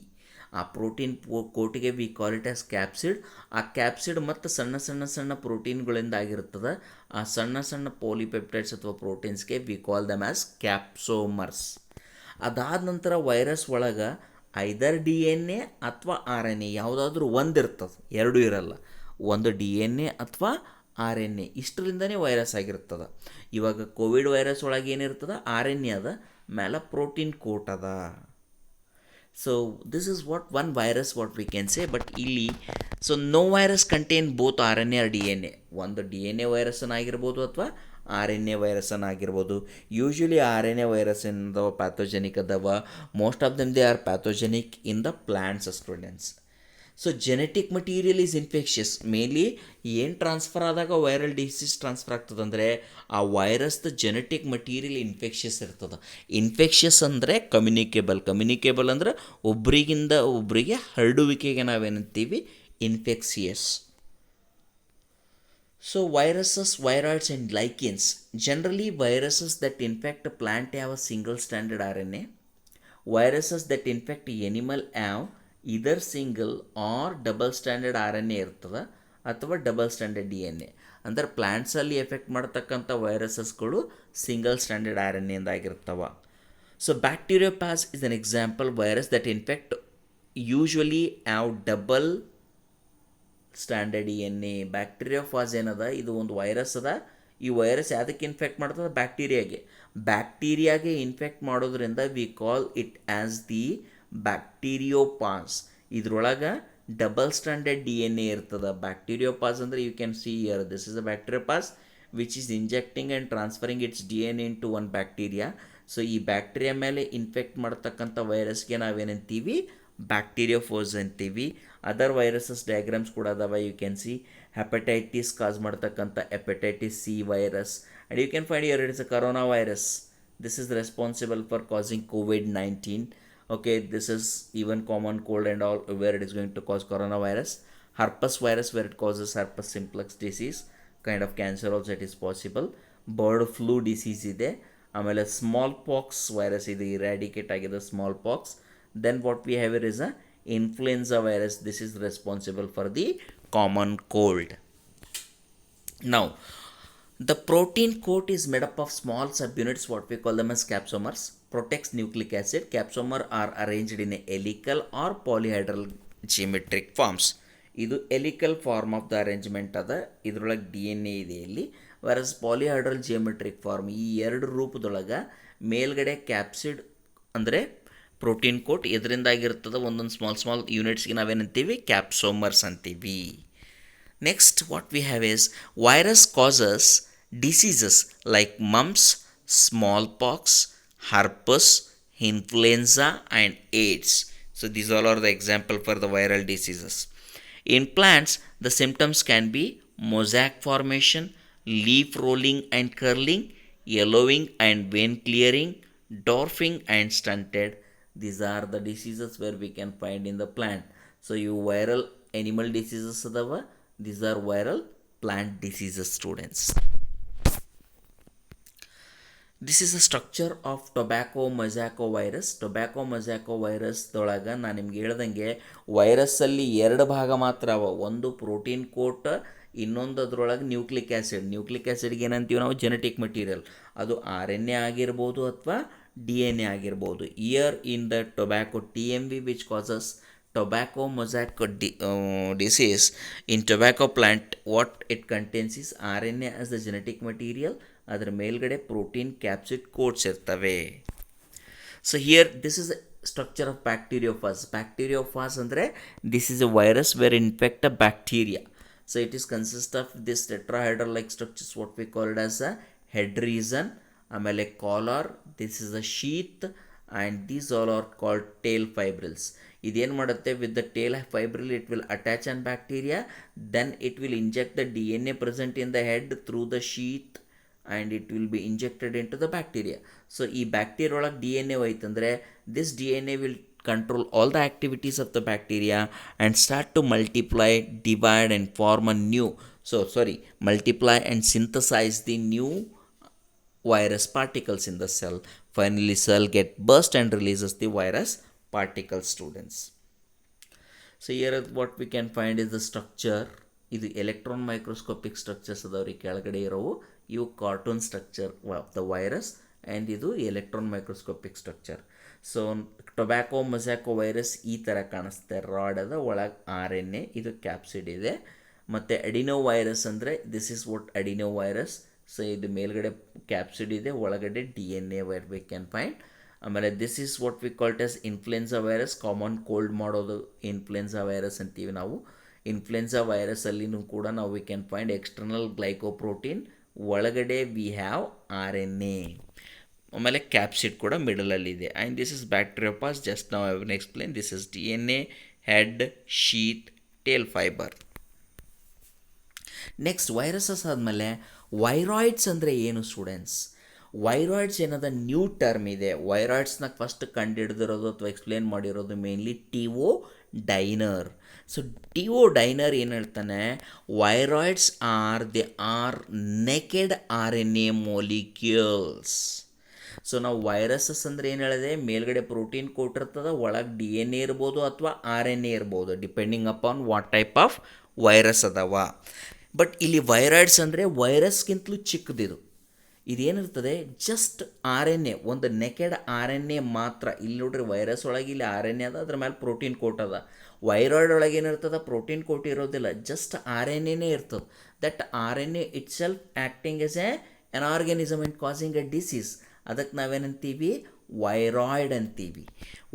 [SPEAKER 1] ಆ ಪ್ರೋಟೀನ್ ಕೋಟಿಗೆ V call it as capsid. ಆ ಕ್ಯಾಪ್ಸಿಡ್ ಮತ್ತು ಸಣ್ಣ ಸಣ್ಣ ಸಣ್ಣ ಪ್ರೋಟೀನ್ಗಳಿಂದ ಆಗಿರ್ತದೆ. ಆ ಸಣ್ಣ ಸಣ್ಣ ಪಾಲಿಪೆಪ್ಟೈಡ್ಸ್ ಅಥವಾ ಪ್ರೋಟೀನ್ಸ್ಗೆ ವಿ ಕಾಲ್ ದಮ್ ಆಸ್ ಕ್ಯಾಪ್ಸೋಮರ್ಸ್. ಅದಾದ ನಂತರ ವೈರಸ್ ಒಳಗೆ ಐದರ್ ಡಿ ಎನ್ ಎ ಅಥವಾ ಆರ್ ಎನ್ ಎ ಯಾವುದಾದ್ರೂ ಒಂದು ಇರ್ತದೆ, ಎರಡೂ ಇರಲ್ಲ. ಒಂದು ಡಿ ಎನ್ ಎ ಅಥವಾ ಆರ್ ಎನ್ ಎ ಇಷ್ಟರಿಂದನೇ ವೈರಸ್ ಆಗಿರ್ತದೆ. ಇವಾಗ ಕೋವಿಡ್ ವೈರಸ್ ಒಳಗೆ ಏನಿರ್ತದೆ, ಆರ್ ಎನ್ ಎ ಅದ, ಮೇಲೆ ಪ್ರೋಟೀನ್ ಕೋಟ್ ಅದ. So this is what one virus what we can say. But ಇಲ್ಲಿ so no virus contain both R N A or D N A. ಒಂದು D N A ವೈರಸ್ಸನ್ನಾಗಿರ್ಬೋದು ಅಥವಾ R N A ವೈರಸ್ಸನ್ನಾಗಿರ್ಬೋದು. Usually R N A virus ಏನದವ pathogenic ಅದಾವ. Most of them they are pathogenic in the plants students. So genetic material is infectious. Mainly ಏನು transfer ಆದಾಗ viral disease transfer ಆಗ್ತದೆ ಅಂದರೆ ಆ ವೈರಸ್ದ ಜೆನೆಟಿಕ್ ಮಟೀರಿಯಲ್ ಇನ್ಫೆಕ್ಷಿಯಸ್ ಇರ್ತದೆ. Infectious ಅಂದರೆ ಕಮ್ಯುನಿಕೇಬಲ್ ಅಂದರೆ ಒಬ್ರಿಗಿಂದ ಒಬ್ಬರಿಗೆ ಹರಡುವಿಕೆಗೆ ನಾವೇನಂತೀವಿ infectious. So viruses, viroids and lichens. Generally viruses that infect a plant have a single stranded RNA. Viruses that infect animal have either single or double stranded RNA ಇರ್ತದೆ ಅಥವಾ double standard D N A. ಅಂದರೆ ಪ್ಲ್ಯಾಂಟ್ಸಲ್ಲಿ effect ಮಾಡ್ತಕ್ಕಂಥ ವೈರಸಸ್ಗಳು single standard R N ಎದಾಗಿರ್ತವೆ. So bacteriophage is an example virus that infect usually have double standard D N A. Bacteriophage ಏನದ, ಇದು ಒಂದು ವೈರಸ್ ಅದ. ಈ ವೈರಸ್ ಯಾವುದಕ್ಕೆ ಇನ್ಫೆಕ್ಟ್ ಮಾಡ್ತದೆ, ಬ್ಯಾಕ್ಟೀರಿಯಾಗೆ ಇನ್ಫೆಕ್ಟ್ ಮಾಡೋದ್ರಿಂದ we call it as the bacteriophage. ಇದ್ರೊಳಗೆ double standard D N A ಇರ್ತದೆ. ಬ್ಯಾಕ್ಟೀರಿಯೋಪಾಸ್ ಅಂದರೆ you can see here, this is a bacteriophage which is injecting and transferring its D N A into one bacteria. So ಈ bacteria ಮೇಲೆ infect ಮಾಡ್ತಕ್ಕಂಥ ವೈರಸ್ಗೆ ನಾವೇನಂತೀವಿ, ಬ್ಯಾಕ್ಟೀರಿಯೋಫೋಸ್ ಅಂತೀವಿ. Other viruses diagrams ಕೂಡ ಅದಾವ. You can see hepatitis cause ಮಾಡ್ತಕ್ಕಂಥ hepatitis C virus. And you can find here it is a corona virus. This is responsible for causing COVID-19. Okay, this is even common cold and all where it is going to cause coronavirus. Herpes virus where it causes herpes simplex disease, kind of cancer also it is possible. Bird flu disease ಇದೆ. ಆಮೇಲೆ small pox virus ಇದೆ, eradicate ಆಗಿದೆ small pox. Then what we have here is a influenza virus. This is responsible for the common cold. Now, the protein coat is made up of small subunits, what we call them as capsomers. Protects nucleic acid. Capsomer are arranged in a helical or polyhedral geometric forms. ಇದು helical form of the arrangement ಅದ. ಇದರೊಳಗೆ D N A ಇದೆ ಇಲ್ಲಿ. Versus ಪಾಲಿಹೈಡ್ರಲ್ geometric form, ಈ ಎರಡು ರೂಪದೊಳಗೆ ಮೇಲ್ಗಡೆ capsid ಅಂದರೆ protein coat ಇದರಿಂದಾಗಿರ್ತದೆ. ಒಂದೊಂದು ಸ್ಮಾಲ್ ಯೂನಿಟ್ಸ್ಗೆ ನಾವೇನಂತೀವಿ, ಕ್ಯಾಪ್ಸೋಮರ್ಸ್ ಅಂತೀವಿ. Next what we have is virus causes diseases like mumps, small pox, herpes, influenza and AIDS. So these all are the example for the viral diseases. In plants, the symptoms can be mosaic formation, leaf rolling and curling, yellowing and vein clearing, dwarfing and stunted. These are the diseases where we can find in the plant. So you viral animal diseases adava, these are viral plant diseases, students. This is a structure of tobacco mosaic virus. Tobacco mosaic ವೈರಸ್ದೊಳಗೆ ನಾನು ನಿಮ್ಗೆ ಹೇಳ್ದಂಗೆ ವೈರಸ್ಸಲ್ಲಿ ಎರಡು ಭಾಗ ಮಾತ್ರ ಅವ. ಒಂದು protein coat, ಇನ್ನೊಂದು ಅದರೊಳಗೆ ನ್ಯೂಕ್ಲಿಕ್ ಆ್ಯಸಿಡ್. ನ್ಯೂಕ್ಲಿಕ್ ಆ್ಯಸಿಡ್ಗೆ ಏನಂತೀವಿ ನಾವು, ಜೆನೆಟಿಕ್ ಮೆಟೀರಿಯಲ್. ಅದು ಆರ್ ಎನ್ ಎ ಆಗಿರ್ಬೋದು ಅಥವಾ ಡಿ ಎನ್ ಎ ಆಗಿರ್ಬೋದು. Year in the tobacco TMV which causes tobacco mosaic disease. In tobacco plant what it contains is RNA as the genetic material. ಅದರ ಮೇಲ್ಗಡೆ protein capsid coats ಇರ್ತವೆ. So here this is structure of bacteriophage. Bacteriophage ಅಂದರೆ this is a virus where infect a bacteria. So it is consist of this tetrahedral like structures what we called as a head region, ಆಮೇಲೆ collar, this is a sheath and these all are called tail fibrils. ಇದೇನು ಮಾಡುತ್ತೆ, with the tail fibril it will attach on bacteria, then it will inject the DNA present in the head through the sheath and it will be injected into the bacteria. So ಈ bacteria ಒಳಗೆ DNA ಹೋಯ್ತಂದರೆ this DNA will control all the activities of the bacteria and start to multiply, divide and form a new, multiply and synthesize the new virus particles in the cell. Finally cell get burst and releases the virus particles, students. So here what we can find is the structure. ಇದು electron microscopic structures ಅದಾವ್ರಿ ಕೆಳಗಡೆ ಇರೋವು, ಇವು cartoon structure of the virus and ಇದು electron microscopic structure. So tobacco mosaic virus ಈ ಥರ ಕಾಣಿಸುತ್ತೆ, rod ಅದ ಒಳಗೆ RNA, ಇದು ಕ್ಯಾಪ್ಸಿಡ್ ಇದೆ. ಮತ್ತು ಅಡಿನೋ ವೈರಸ್ ಅಂದರೆ this is what adenovirus. So ಇದು ಮೇಲ್ಗಡೆ ಕ್ಯಾಪ್ಸಿಡ್ ಇದೆ, ಒಳಗಡೆ DNA where we can find. ಆಮೇಲೆ this is what we called as influenza virus, common cold ಮಾಡೋದು ಇನ್ಫ್ಲುಯೆನ್ಸಾ ವೈರಸ್ ಅಂತೀವಿ ನಾವು. ಇನ್ಫ್ಲುಯೆನ್ಸಾ ವೈರಸಲ್ಲಿನೂ ಕೂಡ ನಾವು we can find external glycoprotein, ಒಳಗಡೆ ವಿ ಹ್ಯಾವ್ RNA. ಆಮೇಲೆ ಕ್ಯಾಪ್ಸಿಡ್ ಕೂಡ ಮಿಡಲಲ್ಲಿದೆ. And this is bacteriophage, just ನಾವು I will explain. This is DNA, head, sheet, tail fibre. Next viruses ಆದಮೇಲೆ ವೈರಾಯ್ಡ್ಸ್ ಅಂದರೆ ಏನು ಸ್ಟೂಡೆಂಟ್ಸ್? ವೈರಾಯ್ಡ್ಸ್ ಏನದ ನ್ಯೂ ಟರ್ಮ್ ಇದೆ. ವೈರಾಯ್ಡ್ಸ್ನ ಫಸ್ಟ್ ಕಂಡುಹಿಡಿದಿರೋದು ಅಥವಾ ಎಕ್ಸ್ಪ್ಲೇನ್ ಮಾಡಿರೋದು mainly T O Diener. So T O Diener ಏನು ಹೇಳ್ತಾನೆ, viroids are naked RNA molecules. So ನಾವು ವೈರಸಸ್ ಅಂದರೆ ಏನು ಹೇಳಿದೆ, ಮೇಲ್ಗಡೆ ಪ್ರೋಟೀನ್ ಕೊಟ್ಟಿರ್ತದೆ, ಒಳಗೆ DNA ಇರ್ಬೋದು ಅಥವಾ RNA ಇರ್ಬೋದು, depending upon what type of virus ಅದಾವ. ಬಟ್ ಇಲ್ಲಿ ವೈರಾಯ್ಡ್ಸ್ ಅಂದರೆ ವೈರಸ್ಗಿಂತಲೂ ಚಿಕ್ಕದಿದು. ಇದೇನಿರ್ತದೆ, ಜಸ್ಟ್ RNA, ಒಂದು ನೆಕೆಡ್ RNA ಮಾತ್ರ. ಇಲ್ಲಿ ನೋಡ್ರಿ ವೈರಸ್ ಒಳಗೆ ಇಲ್ಲಿ RNA ಅದ, ಅದ್ರ ಮೇಲೆ ಪ್ರೋಟೀನ್ ಕೋಟ್ ಅದ. ವೈರಾಯ್ಡ್ ಒಳಗೆ ಏನಿರ್ತದೆ, ಪ್ರೋಟೀನ್ ಕೋಟ್ ಇರೋದಿಲ್ಲ, ಜಸ್ಟ್ RNAನೇ ಇರ್ತದೆ. That RNA itself acting as an organism and causing a disease. ಅದಕ್ಕೆ ನಾವೇನಂತೀವಿ, ವೈರಾಯ್ಡ್ ಅಂತೀವಿ.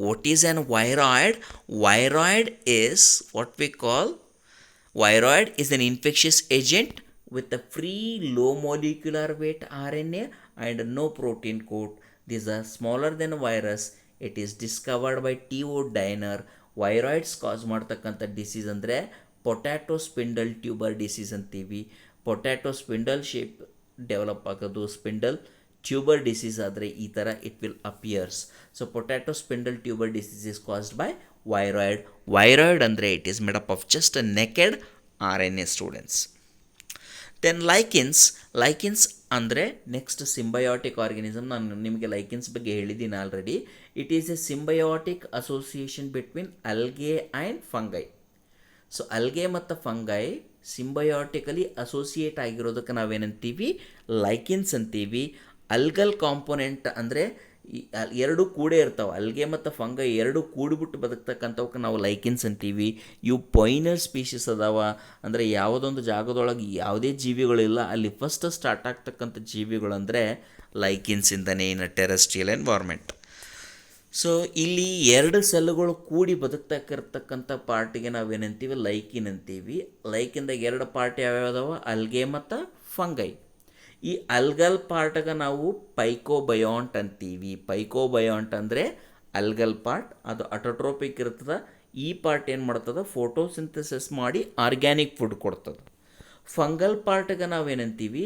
[SPEAKER 1] What is an viroid? Viroid is what we call, viroid is an infectious agent with a free low molecular weight RNA and no protein coat. These are smaller than virus. It is discovered by TO Diner. Viroids cause ಮಾಡ್ತಕ್ಕಂಥ disease ಅಂದರೆ potato spindle tuber disease ಅಂತೀವಿ. Potato spindle shape develop ಆಗೋದು, spindle tuber disease ಆದರೆ ಈ ಥರ it will appears. So potato spindle tuber disease is caused by viroid. Viroid ಅಂದರೆ it is made up of just a naked RNA students. Then lichens ಅಂದರೆ next symbiotic organism. ನಾನು ನಿಮಗೆ lichens ಬಗ್ಗೆ ಹೇಳಿದ್ದೀನಿ already. It is a symbiotic association between algae and fungi. So ಅಲ್ಗೆ ಮತ್ತು fungi ಸಿಂಬಯೋಟಿಕಲಿ associate ಆಗಿರೋದಕ್ಕೆ ನಾವೇನಂತೀವಿ, ಲೈಕಿನ್ಸ್ ಅಂತೀವಿ. Algal component ಅಂದರೆ ಎರಡು ಕೂಡೇ ಇರ್ತಾವೆ, ಅಲ್ಗೆ ಮತ್ತು ಫಂಗೈ ಎರಡು ಕೂಡಿಬಿಟ್ಟು ಬದುಕ್ತಕ್ಕಂಥವಕ್ಕೆ ನಾವು ಲೈಕಿನ್ಸ್ ಅಂತೀವಿ. ಇವು ಪೊಯ್ನರ್ ಸ್ಪೀಷೀಸ್ ಅದಾವ, ಅಂದರೆ ಯಾವುದೊಂದು ಜಾಗದೊಳಗೆ ಯಾವುದೇ ಜೀವಿಗಳಿಲ್ಲ, ಅಲ್ಲಿ ಫಸ್ಟ್ ಸ್ಟಾರ್ಟ್ ಆಗ್ತಕ್ಕಂಥ ಜೀವಿಗಳಂದರೆ ಲೈಕಿನ್ಸ್ ಇಂದನೇ ಇನ್ ಅ ಟೆರೆಸ್ಟ್ರಿಯಲ್ ಎನ್ವೈರ್ಮೆಂಟ್. ಸೊ ಇಲ್ಲಿ ಎರಡು ಸೆಲ್ಗಳು ಕೂಡಿ ಬದುಕ್ತಕ್ಕಿರ್ತಕ್ಕಂಥ ಪಾರ್ಟಿಗೆ ನಾವೇನಂತೀವಿ, ಲೈಕಿನ್ ಅಂತೀವಿ. ಲೈಕಿಂದಾಗ ಎರಡು ಪಾರ್ಟ್ ಯಾವ್ಯಾವ, ಅಲ್ಗೆ ಮತ್ತು ಫಂಗೈ. ಈ ಅಲ್ಗಲ್ ಪಾರ್ಟ್ಗೆ ನಾವು ಪೈಕೋಬಯೋಂಟ್ ಅಂತೀವಿ. ಪೈಕೋಬಯೋಂಟ್ ಅಂದರೆ ಅಲ್ಗಲ್ ಪಾರ್ಟ್, ಅದು ಅಟೋಟ್ರೋಪಿಕ್ ಇರ್ತದೆ. ಈ ಪಾರ್ಟ್ ಏನು ಮಾಡ್ತದೆ, ಫೋಟೋಸಿಂಥಸಿಸ್ ಮಾಡಿ ಆರ್ಗ್ಯಾನಿಕ್ ಫುಡ್ ಕೊಡ್ತದೆ. ಫಂಗಲ್ ಪಾರ್ಟ್ಗೆ ನಾವೇನಂತೀವಿ,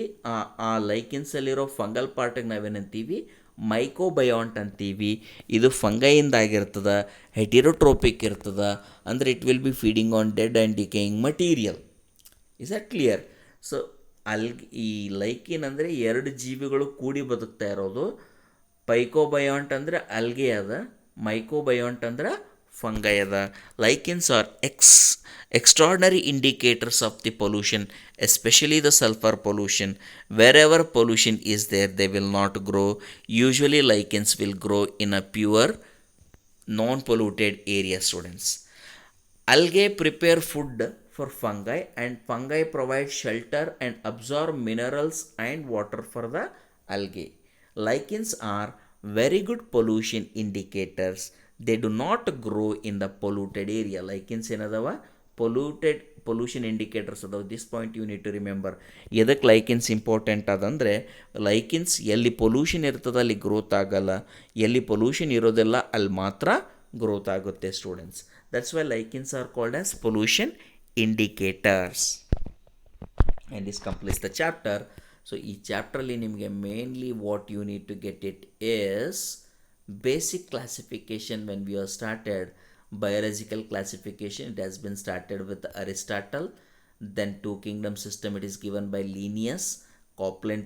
[SPEAKER 1] ಆ ಲೈಕಿನ್ಸಲ್ಲಿರೋ ಫಂಗಲ್ ಪಾರ್ಟ್ಗೆ ನಾವೇನಂತೀವಿ, ಮೈಕೋಬಯೋಂಟ್ ಅಂತೀವಿ. ಇದು ಫಂಗೈಯಿಂದಾಗಿರ್ತದೆ, ಹೆಟಿರೋಟ್ರೋಪಿಕ್ ಇರ್ತದೆ, ಅಂದರೆ it will be feeding on dead and decaying material. Is that clear? So ಈ ಲೈಕಿನ್ ಅಂದರೆ ಎರಡು ಜೀವಿಗಳು ಕೂಡಿ ಬದುಕ್ತಾ ಇರೋದು. ಪೈಕೋಬಯೋಂಟ್ ಅಂದರೆ ಅಲ್ಗೆ ಅದ, ಮೈಕೋಬಯೋಂಟ್ ಅಂದ್ರೆ ಫಂಗೈ ಅದ. ಲೈಕಿನ್ಸ್ R extraordinary indicators of the pollution, especially the sulfur pollution. Wherever pollution is there, they will not grow. Usually lichens will grow in a pure non-polluted area, students. Algae prepare food for fungi and fungi provide shelter and absorb minerals and water for the algae. Lichens are very good pollution indicators. They do not grow in the polluted area. Lichens ಏನದವ, pollution indicators ಅದಾವ. This point you need to remember. ಎದಕ್ಕೆ lichens important ಅದಂದರೆ, ಲೈಕಿನ್ಸ್ ಎಲ್ಲಿ pollution ಇರ್ತದೆ ಅಲ್ಲಿ growth ಆಗಲ್ಲ, ಎಲ್ಲಿ pollution ಇರೋದಿಲ್ಲ ಅಲ್ಲಿ ಮಾತ್ರ ಗ್ರೋತ್ ಆಗುತ್ತೆ students. That's why lichens are called as pollution indicators. And this completes the chapter. So ಈ ಚಾಪ್ಟ್ರಲ್ಲಿ ನಿಮಗೆ mainly what you need to get it is basic classification. When we are started biological classification, it has been started with Aristotle. Then two kingdom system it is given by Linnaeus. Copeland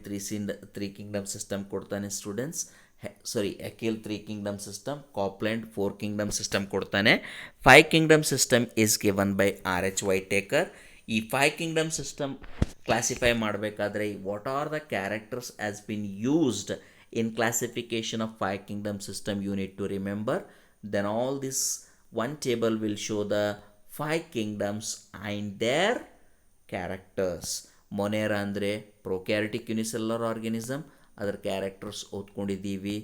[SPEAKER 1] three kingdom system ಕೊಡ್ತಾನೆ students. Haeckel 3 kingdom system, Copland 4 kingdom system ಕೊಡ್ತಾನೆ. 5 kingdom system is given by R.H. Whitaker. ಈ 5 kingdom system classify ಮಾಡಬೇಕಾದ್ರೆ what are the characters has been used in classification of 5 kingdom system, you need to remember. Then all this one table will show the 5 kingdoms and their characters. Monera ಅಂದರೆ prokaryotic unicellular organism, ಅದರ characters ಓದ್ಕೊಂಡಿದ್ದೀವಿ.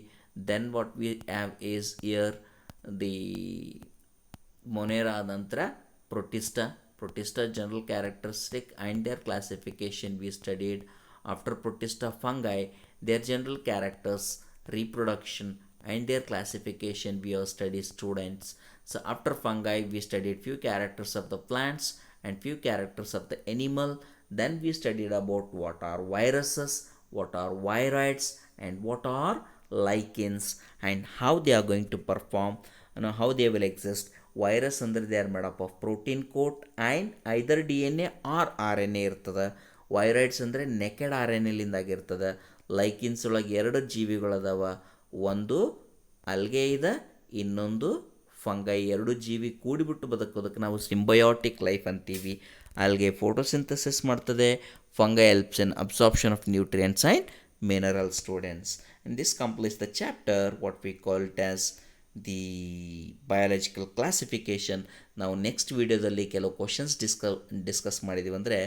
[SPEAKER 1] Then what we have is here the Monera ನಂತರ protista general characteristic and their classification we studied. After protista fungi, their general characters, reproduction and their classification we have studied, students. So after fungi we studied few characters of the plants and few characters of the animal. Then we studied about what are viruses, what are viroids, and what are lichens, and how they are going to perform, how they will exist. Virus ಅಂದರೆ they are made up of protein coat and either DNA or RNA ಇರ್ತದೆ. Viroids ಅಂದರೆ naked RNAಲಿಂದಾಗಿರ್ತದೆ. Lichens ಒಳಗೆ 2 ಜೀವಿಗಳದಾವ, ಒಂದು ಅಲ್ಗೆ ಇದೆ, ಇನ್ನೊಂದು fungi. 2 ಜೀವಿ ಕೂಡಿಬಿಟ್ಟು ಬದುಕೋದಕ್ಕೆ ನಾವು ಸಿಂಬಯೋಟಿಕ್ ಲೈಫ್ ಅಂತೀವಿ. ಅಲ್ಗೆ ಫೋಟೋಸಿಂಥಸಿಸ್ ಮಾಡ್ತದೆ, fungi helps in absorption of nutrients and mineral, students. And this completes the chapter what we call it as the biological classification. ನಾವು ನೆಕ್ಸ್ಟ್ ವೀಡಿಯೋದಲ್ಲಿ ಕೆಲವು ಕ್ವಶನ್ಸ್ ಡಿಸ್ಕಸ್ ಮಾಡಿದ್ದೀವಿ ಅಂದರೆ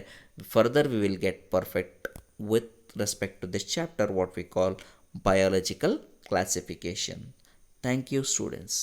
[SPEAKER 1] further we will get perfect with respect to this chapter what we call biological classification. Thank you, students.